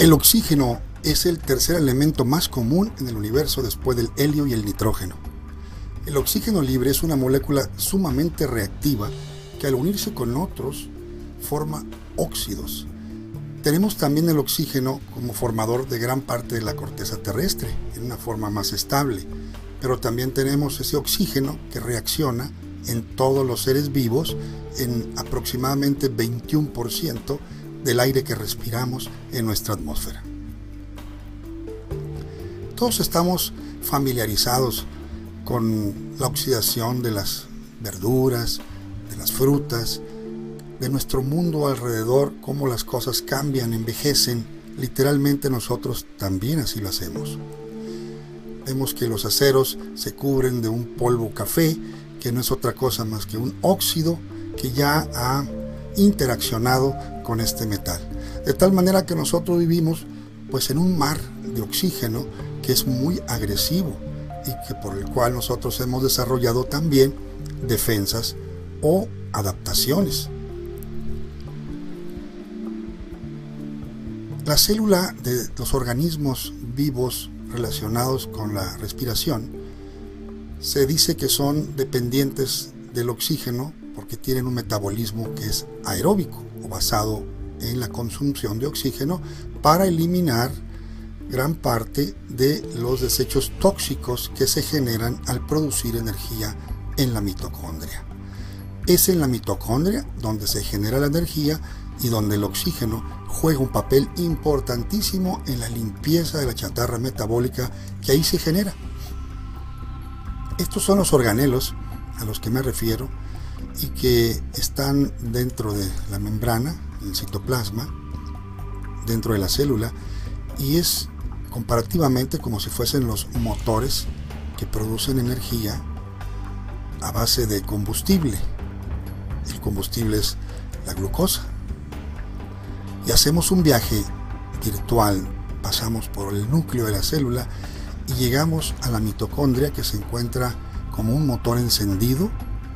El oxígeno es el tercer elemento más común en el universo después del helio y el nitrógeno. El oxígeno libre es una molécula sumamente reactiva que al unirse con otros forma óxidos. Tenemos también el oxígeno como formador de gran parte de la corteza terrestre, en una forma más estable, pero también tenemos ese oxígeno que reacciona en todos los seres vivos en aproximadamente 21% del aire que respiramos en nuestra atmósfera. Todos estamos familiarizados con la oxidación de las verduras, de las frutas, de nuestro mundo alrededor, cómo las cosas cambian, envejecen. Literalmente nosotros también así lo hacemos. Vemos que los aceros se cubren de un polvo café, que no es otra cosa más que un óxido que ya ha interaccionado con este metal. De tal manera que nosotros vivimos pues en un mar de oxígeno que es muy agresivo y que por el cual nosotros hemos desarrollado también defensas o adaptaciones. La célula de los organismos vivos relacionados con la respiración se dice que son dependientes del oxígeno porque tienen un metabolismo que es aeróbico o basado en la consumición de oxígeno para eliminar gran parte de los desechos tóxicos que se generan al producir energía en la mitocondria. Es en la mitocondria donde se genera la energía y donde el oxígeno juega un papel importantísimo en la limpieza de la chatarra metabólica que ahí se genera. Estos son los organelos a los que me refiero y que están dentro de la membrana, el citoplasma, dentro de la célula, y es comparativamente como si fuesen los motores que producen energía a base de combustible. El combustible es la glucosa. Y hacemos un viaje virtual, pasamos por el núcleo de la célula y llegamos a la mitocondria, que se encuentra como un motor encendido,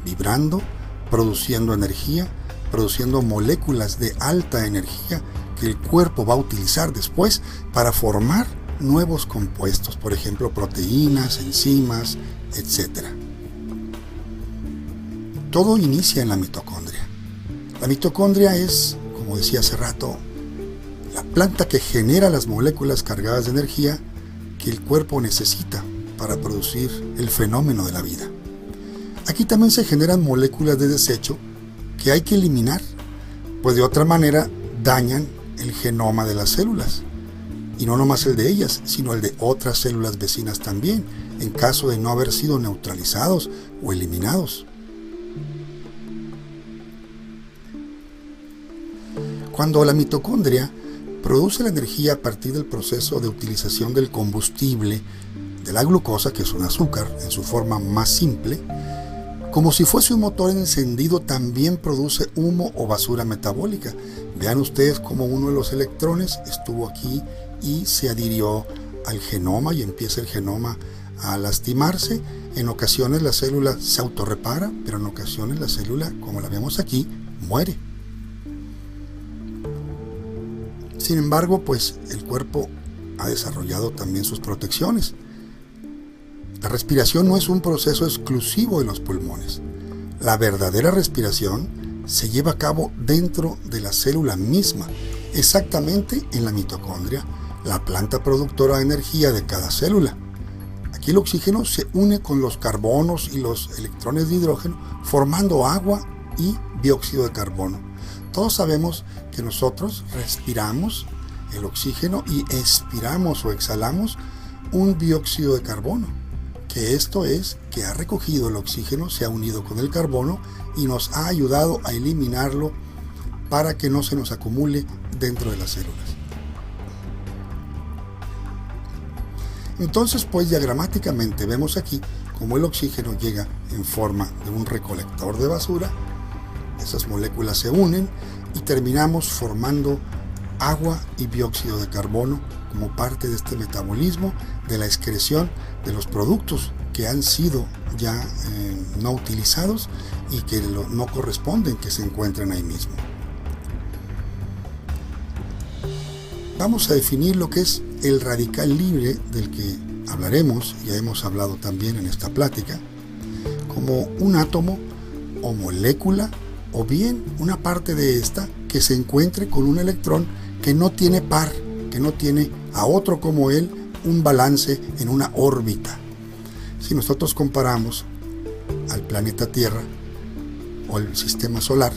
vibrando, produciendo energía, produciendo moléculas de alta energía que el cuerpo va a utilizar después para formar nuevos compuestos, por ejemplo proteínas, enzimas, etc. Todo inicia en la mitocondria. La mitocondria es, como decía hace rato, la planta que genera las moléculas cargadas de energía que el cuerpo necesita para producir el fenómeno de la vida. Aquí también se generan moléculas de desecho que hay que eliminar, pues de otra manera dañan el genoma de las células, y no nomás el de ellas, sino el de otras células vecinas también, en caso de no haber sido neutralizados o eliminados. Cuando la mitocondria produce la energía a partir del proceso de utilización del combustible, de la glucosa, que es un azúcar en su forma más simple, como si fuese un motor encendido, también produce humo o basura metabólica. Vean ustedes cómo uno de los electrones estuvo aquí y se adhirió al genoma y empieza el genoma a lastimarse. En ocasiones la célula se autorrepara, pero en ocasiones la célula, como la vemos aquí, muere. Sin embargo, pues el cuerpo ha desarrollado también sus protecciones. La respiración no es un proceso exclusivo de los pulmones. La verdadera respiración se lleva a cabo dentro de la célula misma, exactamente en la mitocondria, la planta productora de energía de cada célula. Aquí el oxígeno se une con los carbonos y los electrones de hidrógeno, formando agua y dióxido de carbono. Todos sabemos que nosotros respiramos el oxígeno y expiramos o exhalamos un dióxido de carbono, que esto es que ha recogido el oxígeno, se ha unido con el carbono y nos ha ayudado a eliminarlo para que no se nos acumule dentro de las células. Entonces, pues diagramáticamente vemos aquí cómo el oxígeno llega en forma de un recolector de basura. Esas moléculas se unen y terminamos formando agua y dióxido de carbono como parte de este metabolismo de la excreción de los productos que han sido ya no utilizados y que no corresponden que se encuentren ahí mismo. vamos a definir lo que es el radical libre, del que hablaremos, ya hemos hablado también en esta plática, como un átomo o molécula, o bien una parte de esta que se encuentre con un electrón que no tiene par, que no tiene a otro como él un balance en una órbita. Si nosotros comparamos al planeta Tierra o el sistema solar,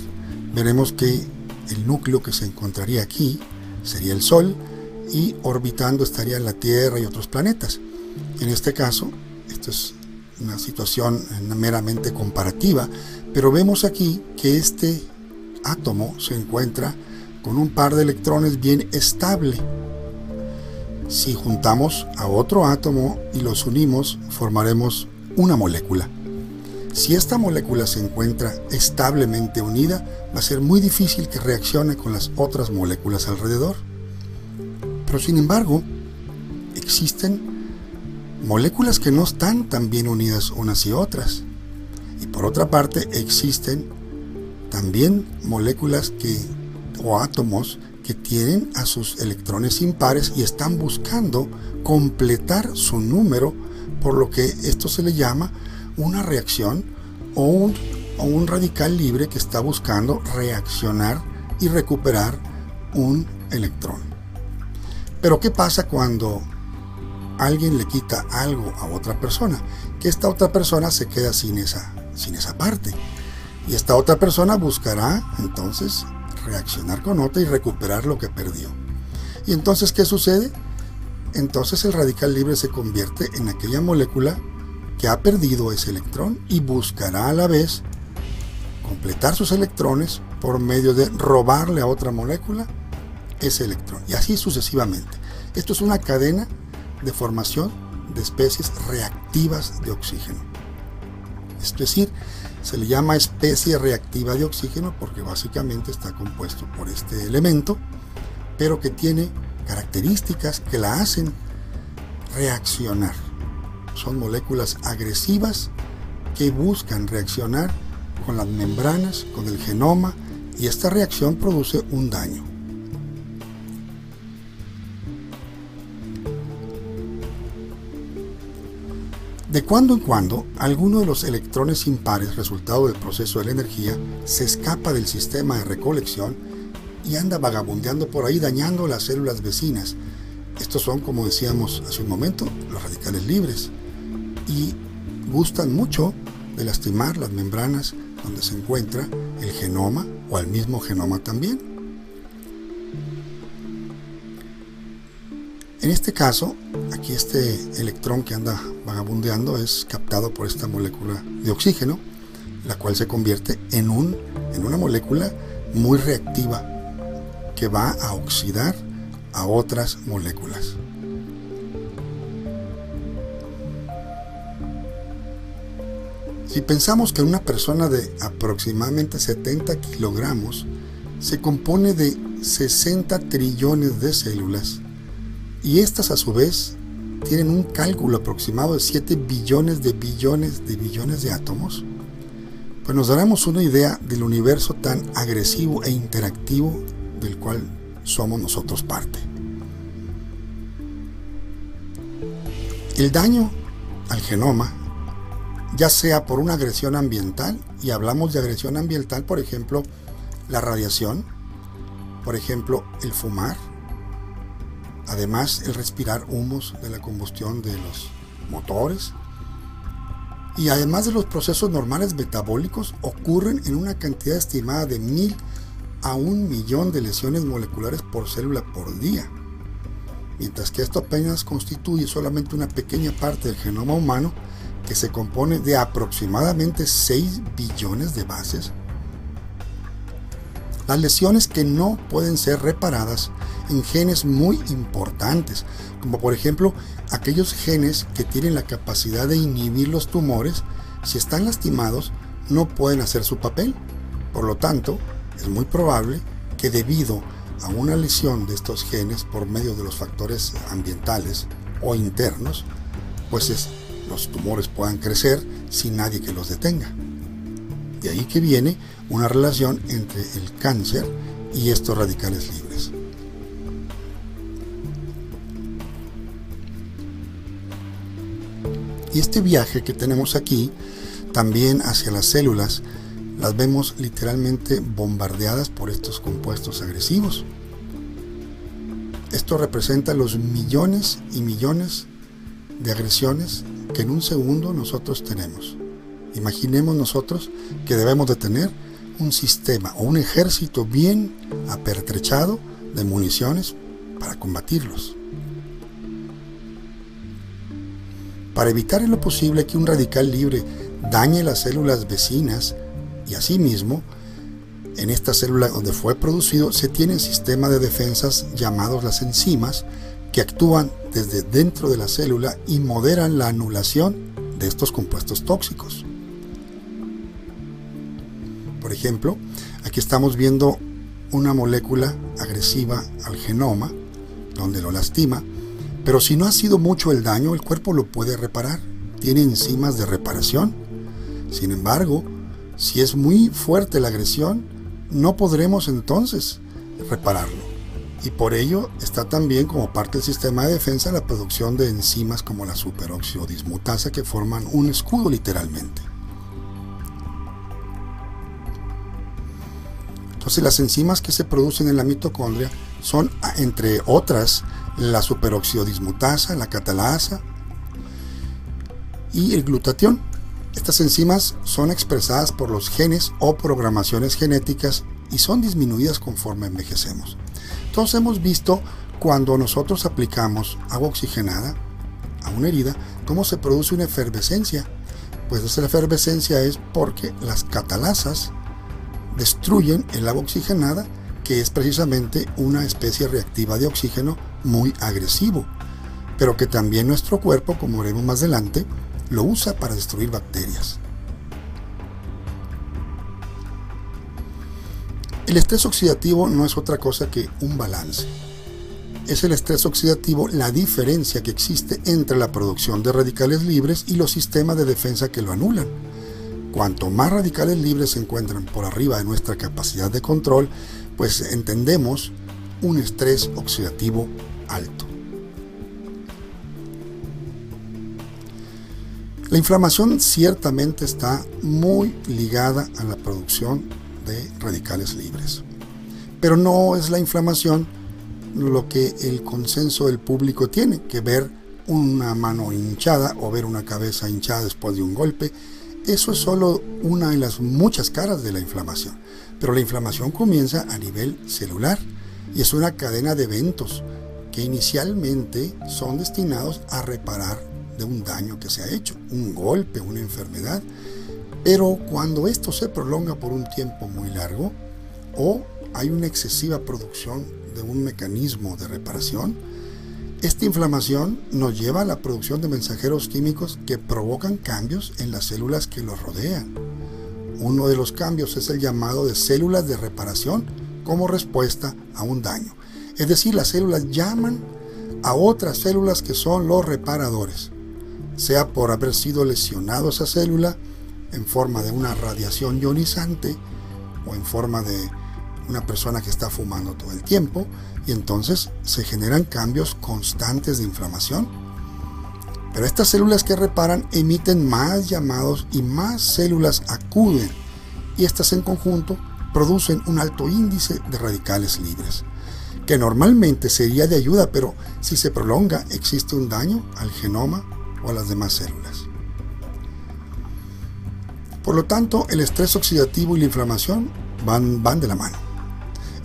veremos que el núcleo que se encontraría aquí sería el Sol, y orbitando estaría la Tierra y otros planetas. En este caso, esto es una situación meramente comparativa, pero vemos aquí que este átomo se encuentra con un par de electrones bien estable. Si juntamos a otro átomo y los unimos, formaremos una molécula. Si esta molécula se encuentra establemente unida, va a ser muy difícil que reaccione con las otras moléculas alrededor. Pero sin embargo, existen moléculas que no están tan bien unidas unas y otras. Y por otra parte, existen también moléculas o átomos que tienen a sus electrones impares y están buscando completar su número, por lo que esto se le llama una reacción o un radical libre que está buscando reaccionar y recuperar un electrón. Pero ¿qué pasa cuando alguien le quita algo a otra persona? Que esta otra persona se queda sin esa parte, y esta otra persona buscará entonces reaccionar con otra y recuperar lo que perdió. Y entonces, ¿qué sucede? Entonces el radical libre se convierte en aquella molécula que ha perdido ese electrón y buscará a la vez completar sus electrones por medio de robarle a otra molécula ese electrón, y así sucesivamente. Esto es una cadena de formación de especies reactivas de oxígeno. Es decir, se le llama especie reactiva de oxígeno porque básicamente está compuesto por este elemento, pero que tiene características que la hacen reaccionar. Son moléculas agresivas que buscan reaccionar con las membranas, con el genoma, y esta reacción produce un daño. De cuando en cuando, alguno de los electrones impares resultado del proceso de la energía se escapa del sistema de recolección y anda vagabundeando por ahí dañando las células vecinas. Estos son, como decíamos hace un momento, los radicales libres, y gustan mucho de lastimar las membranas donde se encuentra el genoma o el mismo genoma también. En este caso, aquí este electrón que anda vagabundeando es captado por esta molécula de oxígeno, la cual se convierte en una molécula muy reactiva que va a oxidar a otras moléculas. Si pensamos que una persona de aproximadamente 70 kilogramos se compone de 60 trillones de células, y estas a su vez tienen un cálculo aproximado de 7 billones de billones de átomos, pues nos daremos una idea del universo tan agresivo e interactivo del cual somos nosotros parte. El daño al genoma, ya sea por una agresión ambiental, y hablamos de agresión ambiental, por ejemplo, la radiación, por ejemplo, el fumar, además el respirar humos de la combustión de los motores, y además de los procesos normales metabólicos, ocurren en una cantidad estimada de 1000 a 1 millón de lesiones moleculares por célula por día, mientras que esto apenas constituye solamente una pequeña parte del genoma humano, que se compone de aproximadamente 6 billones de bases. Las lesiones que no pueden ser reparadas en genes muy importantes, como por ejemplo aquellos genes que tienen la capacidad de inhibir los tumores, si están lastimados no pueden hacer su papel. Por lo tanto, es muy probable que debido a una lesión de estos genes por medio de los factores ambientales o internos, pues los tumores puedan crecer sin nadie que los detenga. De ahí que viene una relación entre el cáncer y estos radicales libres. Y este viaje que tenemos aquí, también hacia las células, las vemos literalmente bombardeadas por estos compuestos agresivos. Esto representa los millones y millones de agresiones que en un segundo nosotros tenemos. Imaginemos nosotros que debemos de tener un sistema o un ejército bien apertrechado de municiones para combatirlos. Para evitar en lo posible que un radical libre dañe las células vecinas y asimismo, en esta célula donde fue producido se tienen sistemas de defensas llamados las enzimas que actúan desde dentro de la célula y moderan la anulación de estos compuestos tóxicos. Por ejemplo, aquí estamos viendo una molécula agresiva al genoma, donde lo lastima, pero si no ha sido mucho el daño, el cuerpo lo puede reparar. Tiene enzimas de reparación. Sin embargo, si es muy fuerte la agresión, no podremos entonces repararlo. Y por ello está también como parte del sistema de defensa la producción de enzimas como la superóxido dismutasa que forman un escudo literalmente. Entonces las enzimas que se producen en la mitocondria son, entre otras, la superóxido dismutasa, la catalasa y el glutatión. Estas enzimas son expresadas por los genes o programaciones genéticas y son disminuidas conforme envejecemos. Entonces hemos visto cuando nosotros aplicamos agua oxigenada a una herida, cómo se produce una efervescencia. Pues esa efervescencia es porque las catalasas destruyen el agua oxigenada, que es precisamente una especie reactiva de oxígeno muy agresivo, pero que también nuestro cuerpo, como veremos más adelante, lo usa para destruir bacterias. El estrés oxidativo no es otra cosa que un balance. Es el estrés oxidativo la diferencia que existe entre la producción de radicales libres y los sistemas de defensa que lo anulan. Cuanto más radicales libres se encuentran por arriba de nuestra capacidad de control, pues entendemos un estrés oxidativo alto. La inflamación ciertamente está muy ligada a la producción de radicales libres, pero no es la inflamación lo que el consenso del público tiene, que ver una mano hinchada o ver una cabeza hinchada después de un golpe. Eso es solo una de las muchas caras de la inflamación, pero la inflamación comienza a nivel celular y es una cadena de eventos que inicialmente son destinados a reparar de un daño que se ha hecho, un golpe, una enfermedad, pero cuando esto se prolonga por un tiempo muy largo o hay una excesiva producción de un mecanismo de reparación, esta inflamación nos lleva a la producción de mensajeros químicos que provocan cambios en las células que los rodean. Uno de los cambios es el llamado de células de reparación como respuesta a un daño. Es decir, las células llaman a otras células que son los reparadores, sea por haber sido lesionado esa célula en forma de una radiación ionizante o en forma de una persona que está fumando todo el tiempo, y entonces se generan cambios constantes de inflamación. Pero estas células que reparan emiten más llamados y más células acuden, y estas en conjunto producen un alto índice de radicales libres, que normalmente sería de ayuda, pero si se prolonga existe un daño al genoma o a las demás células. Por lo tanto, el estrés oxidativo y la inflamación van de la mano.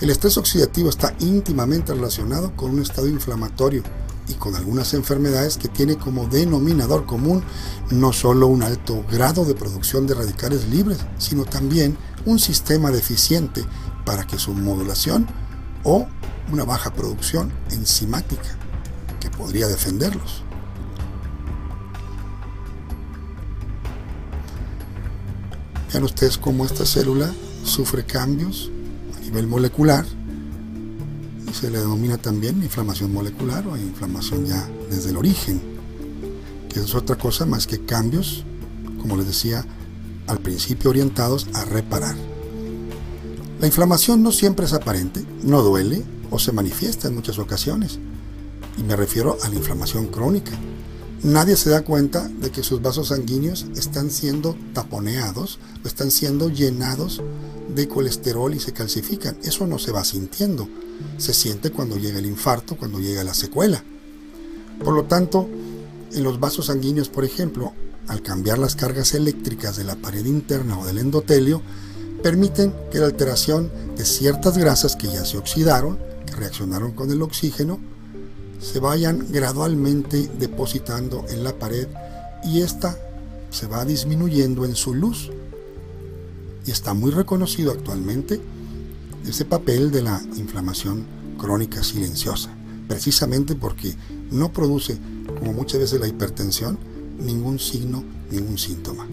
El estrés oxidativo está íntimamente relacionado con un estado inflamatorio y con algunas enfermedades que tiene como denominador común no solo un alto grado de producción de radicales libres, sino también un sistema deficiente para que su modulación o una baja producción enzimática que podría defenderlos. Vean ustedes cómo esta célula sufre cambios a nivel molecular y se le denomina también inflamación molecular o inflamación ya desde el origen, que es otra cosa más que cambios, como les decía al principio, orientados a reparar. La inflamación no siempre es aparente, no duele o se manifiesta en muchas ocasiones, y me refiero a la inflamación crónica. nadie se da cuenta de que sus vasos sanguíneos están siendo taponeados o están siendo llenados de colesterol y se calcifican. Eso no se va sintiendo. Se siente cuando llega el infarto, cuando llega la secuela. Por lo tanto, en los vasos sanguíneos, por ejemplo, al cambiar las cargas eléctricas de la pared interna o del endotelio, permiten que la alteración de ciertas grasas que ya se oxidaron, que reaccionaron con el oxígeno, se vayan gradualmente depositando en la pared y esta se va disminuyendo en su luz. Y está muy reconocido actualmente ese papel de la inflamación crónica silenciosa, precisamente porque no produce, como muchas veces la hipertensión, ningún signo, ningún síntoma.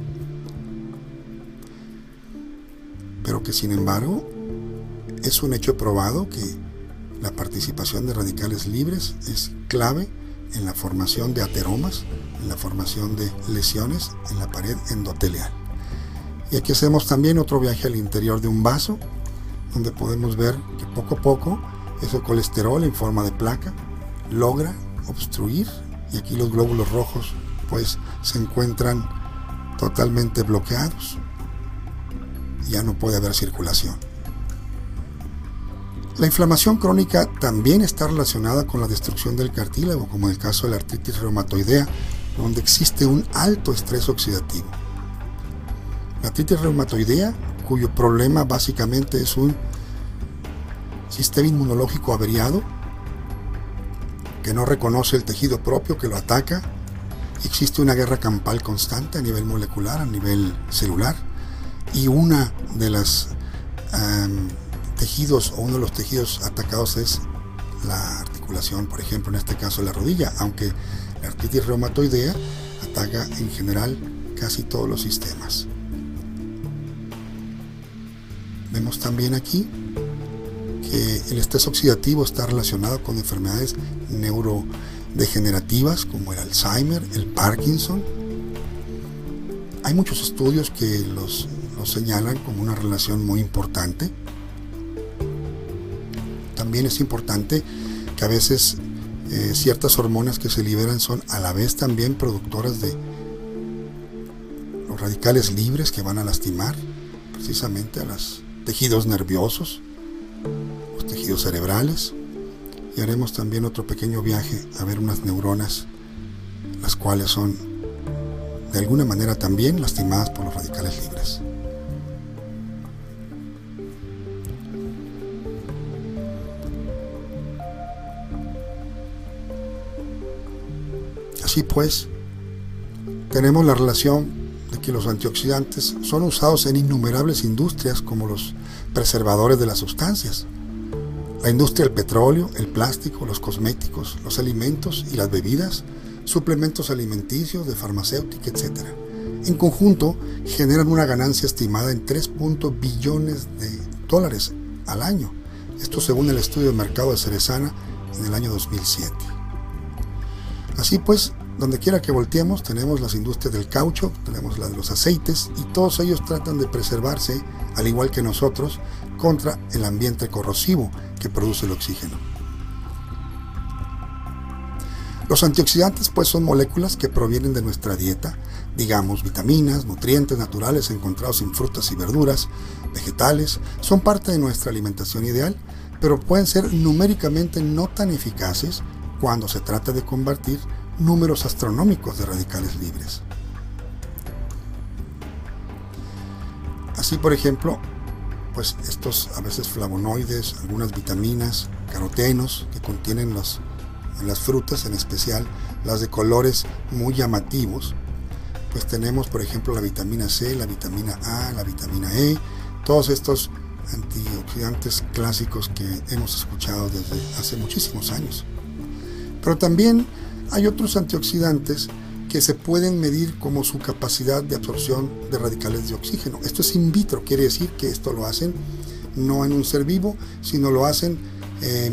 Pero que sin embargo es un hecho probado que la participación de radicales libres es clave en la formación de ateromas, en la formación de lesiones en la pared endotelial. Y aquí hacemos también otro viaje al interior de un vaso, donde podemos ver que poco a poco ese colesterol en forma de placa logra obstruir, y aquí los glóbulos rojos pues se encuentran totalmente bloqueados. Ya no puede haber circulación. La inflamación crónica también está relacionada con la destrucción del cartílago, como en el caso de la artritis reumatoidea, donde existe un alto estrés oxidativo. La artritis reumatoidea, cuyo problema básicamente es un sistema inmunológico averiado, que no reconoce el tejido propio que lo ataca, y existe una guerra campal constante a nivel molecular, a nivel celular, y una de las tejidos o uno de los tejidos atacados es la articulación, por ejemplo, en este caso la rodilla, aunque la artritis reumatoidea ataca en general casi todos los sistemas. Vemos también aquí que el estrés oxidativo está relacionado con enfermedades neurodegenerativas como el Alzheimer, el Parkinson. Hay muchos estudios que los señalan como una relación muy importante. También es importante que a veces ciertas hormonas que se liberan son a la vez también productoras de los radicales libres que van a lastimar precisamente a los tejidos nerviosos, los tejidos cerebrales. Y haremos también otro pequeño viaje a ver unas neuronas, las cuales son de alguna manera también lastimadas por los radicales libres. Así pues, tenemos la relación de que los antioxidantes son usados en innumerables industrias como los preservadores de las sustancias. La industria del petróleo, el plástico, los cosméticos, los alimentos y las bebidas, suplementos alimenticios, de farmacéutica, etc. En conjunto, generan una ganancia estimada en 3 billones de dólares al año. Esto según el estudio de mercado de Cerezana en el año 2007. Así pues, donde quiera que volteemos, tenemos las industrias del caucho, tenemos la de los aceites, y todos ellos tratan de preservarse, al igual que nosotros, contra el ambiente corrosivo que produce el oxígeno. Los antioxidantes pues son moléculas que provienen de nuestra dieta, digamos vitaminas, nutrientes naturales encontrados en frutas y verduras, vegetales, son parte de nuestra alimentación ideal, pero pueden ser numéricamente no tan eficaces cuando se trata de combatir números astronómicos de radicales libres. Así, por ejemplo, pues estos a veces flavonoides, algunas vitaminas, carotenos que contienen en las frutas, en especial las de colores muy llamativos, pues tenemos por ejemplo la vitamina C, la vitamina A, la vitamina E, todos estos antioxidantes clásicos que hemos escuchado desde hace muchísimos años. Pero también hay otros antioxidantes que se pueden medir como su capacidad de absorción de radicales de oxígeno. Esto es in vitro, quiere decir que esto lo hacen no en un ser vivo, sino lo hacen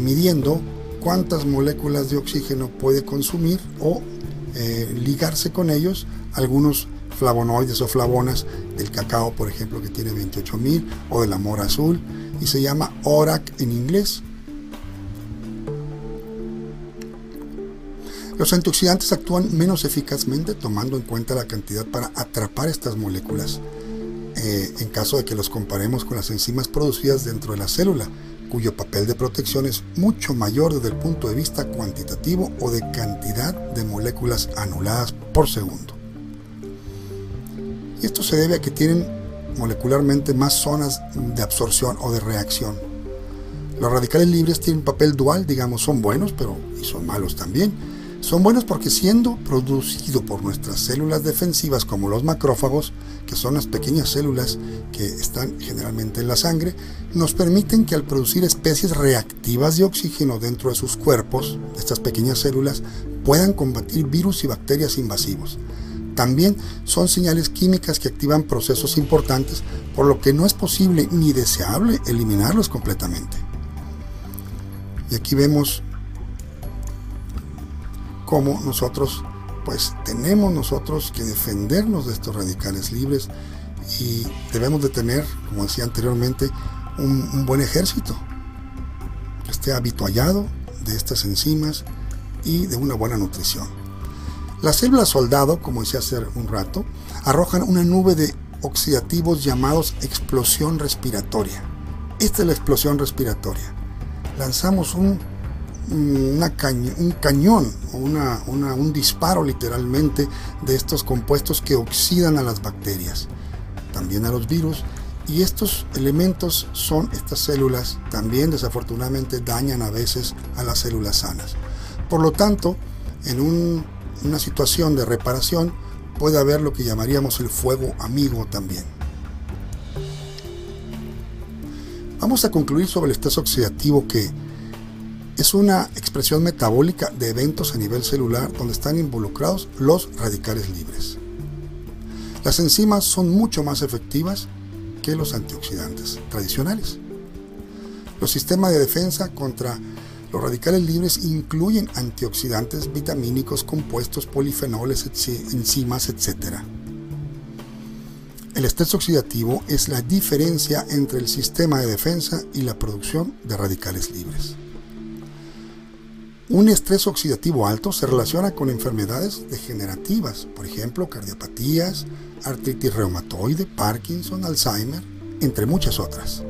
midiendo cuántas moléculas de oxígeno puede consumir o ligarse con ellos algunos flavonoides o flavonas del cacao, por ejemplo, que tiene 28.000, o de la mora azul, y se llama ORAC en inglés. Los antioxidantes actúan menos eficazmente tomando en cuenta la cantidad para atrapar estas moléculas, en caso de que los comparemos con las enzimas producidas dentro de la célula, cuyo papel de protección es mucho mayor desde el punto de vista cuantitativo o de cantidad de moléculas anuladas por segundo. Y esto se debe a que tienen molecularmente más zonas de absorción o de reacción. Los radicales libres tienen un papel dual, digamos, son buenos, pero y son malos también. Son buenos porque siendo producido por nuestras células defensivas como los macrófagos, que son las pequeñas células que están generalmente en la sangre, nos permiten que al producir especies reactivas de oxígeno dentro de sus cuerpos, estas pequeñas células puedan combatir virus y bacterias invasivos. También son señales químicas que activan procesos importantes, por lo que no es posible ni deseable eliminarlos completamente. Y aquí vemos cómo nosotros tenemos que defendernos de estos radicales libres y debemos de tener, como decía anteriormente, un buen ejército que esté habituallado de estas enzimas y de una buena nutrición. Las células soldado, como decía hace un rato, arrojan una nube de oxidativos llamados explosión respiratoria. Esta es la explosión respiratoria. Lanzamos un cañón o un disparo literalmente de estos compuestos que oxidan a las bacterias, también a los virus, y estos elementos estas células también desafortunadamente dañan a veces a las células sanas. Por lo tanto, en una situación de reparación puede haber lo que llamaríamos el fuego amigo también. Vamos a concluir sobre el estrés oxidativo, que es una expresión metabólica de eventos a nivel celular donde están involucrados los radicales libres. Las enzimas son mucho más efectivas que los antioxidantes tradicionales. Los sistemas de defensa contra los radicales libres incluyen antioxidantes, vitamínicos, compuestos, polifenoles, enzimas, etc. El estrés oxidativo es la diferencia entre el sistema de defensa y la producción de radicales libres. Un estrés oxidativo alto se relaciona con enfermedades degenerativas, por ejemplo, cardiopatías, artritis reumatoide, Parkinson, Alzheimer, entre muchas otras.